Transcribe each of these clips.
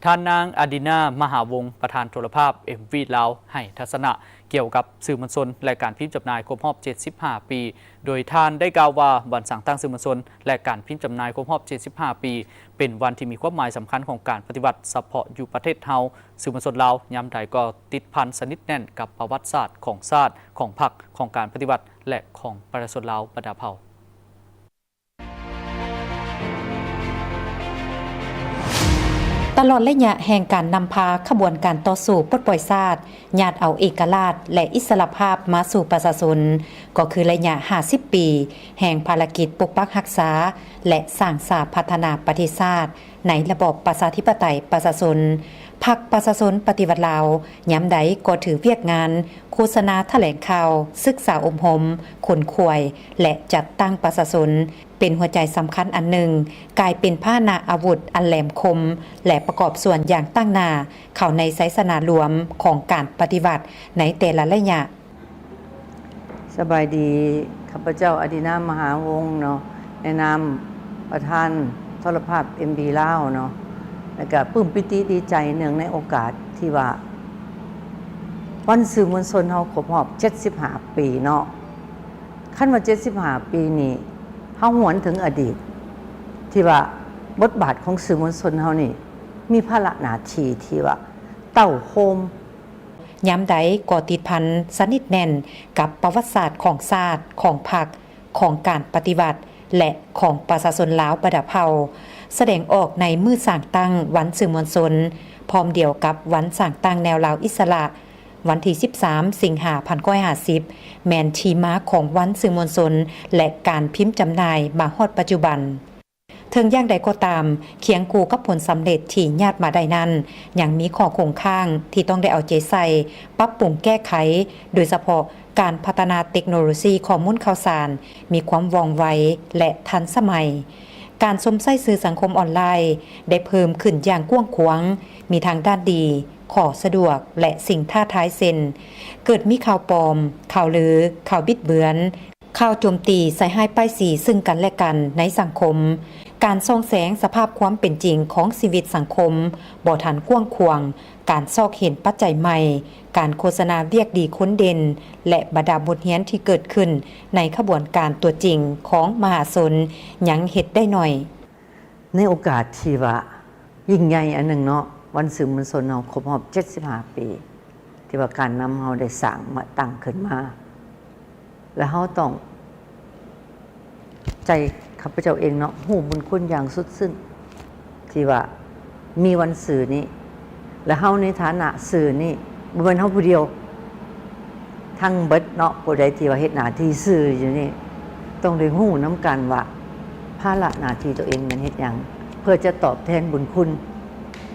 ท่านนางอดินามหาวงศ์ประธานโทรภาพMVลาวให้ทัศนะเกี่ยวกับสื่อมวลชนและการพิมพ์จำหน่ายครบรอบ75 ปี โดยท่านได้กล่าวว่าวันสั่งตั้งสื่อมวลชนและการพิมพ์จำหน่ายครบรอบ75 ปีเป็นวันที่มีความหมายสำคัญของการปฏิบัติเฉพาะอยู่ประเทศเฮาสื่อมวลชนลาวยามใดก็ติดพันสนิทแน่นกับประวัติศาสตร์ของชาติของพรรคของการปฏิบัติและของประชาชนลาวบรรดาเผ่าตลอดระยะแห่งการนำพาขบวนการต่อสู้ปลดปล่อยชาติญาติเอาเอกราชและอิสรภาพมาสู่ประชาชนก็คือระยะ50 ปีแห่งภารกิจปกปักรักษาและสร้างสาพัฒนาประเทศชาติในระบอบประชาธิปไตยประชาชนพรรคประชาชนปฏิวัติลาวยามใดก็ถือเวียกงานโฆษณาแถลงข่าวศึกษาอบรมขนขวยและจัดตั้งประชาชนเป็นหัวใจสำคัญอันหนึ่งกลายเป็นพาหนะอาวุธอันแหลมคมและประกอบส่วนอย่างตั้งหน้าเข้าในไสสนารวมของการปฏิบัติในแต่ละระยะสบายดีข้าพเจ้าอดินามหาวงศ์เนาะในนามประธานโทรภาพMVลาวเนาะแล้วก็ปลื้มปิติดีใจเนื่องในโอกาสที่ว่าวันสื่อมวลชนเฮาครบรอบ75 ปีเนาะคันว่า75 ปีนี่เฮาหวนถึงอดีตที่ว่าบทบาทของสื่อมวลชนเฮานี่มีภาระหน้าที่ที่ว่าเต้าโฮมย้ำใดก็ติดพันสนิทแน่นกับประวัติศาสตร์ของชาติของพรรคของการปฏิบัติและของประชาชนลาวบรรดาเผ่าแสดงออกในมื้อสร้างตั้งวันสื่อมวลชนพร้อมเดียวกับวันสร้างตั้งแนวลาวอิสระวันที่13 สิงหาคม 1950แมนทีมาของวันสื่อมวลชนและการพิมพ์จำหน่ายมาฮอดปัจจุบันถึงอย่างใดก็ตามเคียงคู่กับผลสำเร็จที่ญาติมาได้นั้นยังมีข้อคงข้างที่ต้องได้เอาใจใส่ปรับปรุงแก้ไขโดยเฉพาะการพัฒนาเทคโนโลยีข้อมูลข่าวสารมีความว่องไวและทันสมัยการสมใช้สื่อสังคมออนไลน์ได้เพิ่มขึ้นอย่างกว้างขวางมีทางด้านดีข้อสะดวกและสิ่งท้าทายเช่นเกิดมีข่าวปลอมข่าวลือข่าวบิดเบือนข่าวโจมตีใส่ให้ป้ายสีซึ่งกันและกันในสังคมการส่องแสงสภาพความเป็นจริงของชีวิตสังคมบ่ทันกว้างขวางการซอกเห็นปัจจัยใหม่การโฆษณาเรียกดีค้นเด่นและบรรดาบทเรียนที่เกิดขึ้นในขบวนการตัวจริงของมหาชนยังเฮ็ดได้หน่อยในโอกาสที่ว่ายิ่งใหญ่อันหนึ่งเนาะวันสื่อมวลชนเราครบรอบ75 ปีที่ว่าการนำเราได้สร้างมาตั้งขึ้นมาและเราต้องใจข้าพเจ้าเองเนาะหูบุญคุณอย่างสุดซึ้งที่ว่ามีวันสื่อนี้และเฮาในฐานะสื่อนี่บ่แม่นเฮาผู้เดียวทั้งเบิดเนาะผู้ใดที่ว่าเฮ็ดหน้าที่สื่ออยู่นี่ต้องได้ฮู้นำกันว่าภาระหน้าที่ตัวเองมันเฮ็ดหยังเพื่อจะตอบแทนบุญคุณ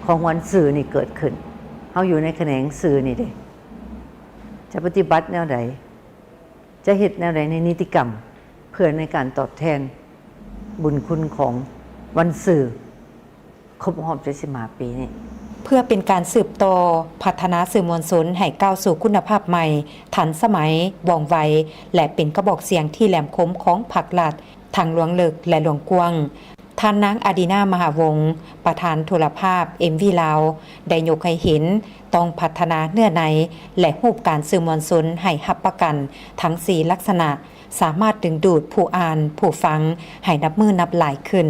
ของวันสื่อนี่เกิดขึ้นเฮาอยู่ในแขนงสื่อนี่เด้จะปฏิบัติแนวใดจะเฮ็ดแนวใดในนิติกรรมเพื่อในการตอบแทนบุญคุณของวันสื่อครบรอบ75 ปีนี่เพื่อเป็นการสืบต่อพัฒนาสื่อมวลชนให้ก้าวสู่คุณภาพใหม่ทันสมัยว่องไวและเป็นกระบอกเสียงที่แหลมคมของพรรครัฐทางหลวงเลิกและหลวงกวางท่านนางอดินามหาวงศ์ประธานโทรภาพMVลาวได้ยกให้เห็นต้องพัฒนาเนื้อในและรูปการสื่อมวลชนให้รับประกันทั้ง4ลักษณะสามารถดึงดูดผู้อ่านผู้ฟังให้นับมือนับหลายขึ้น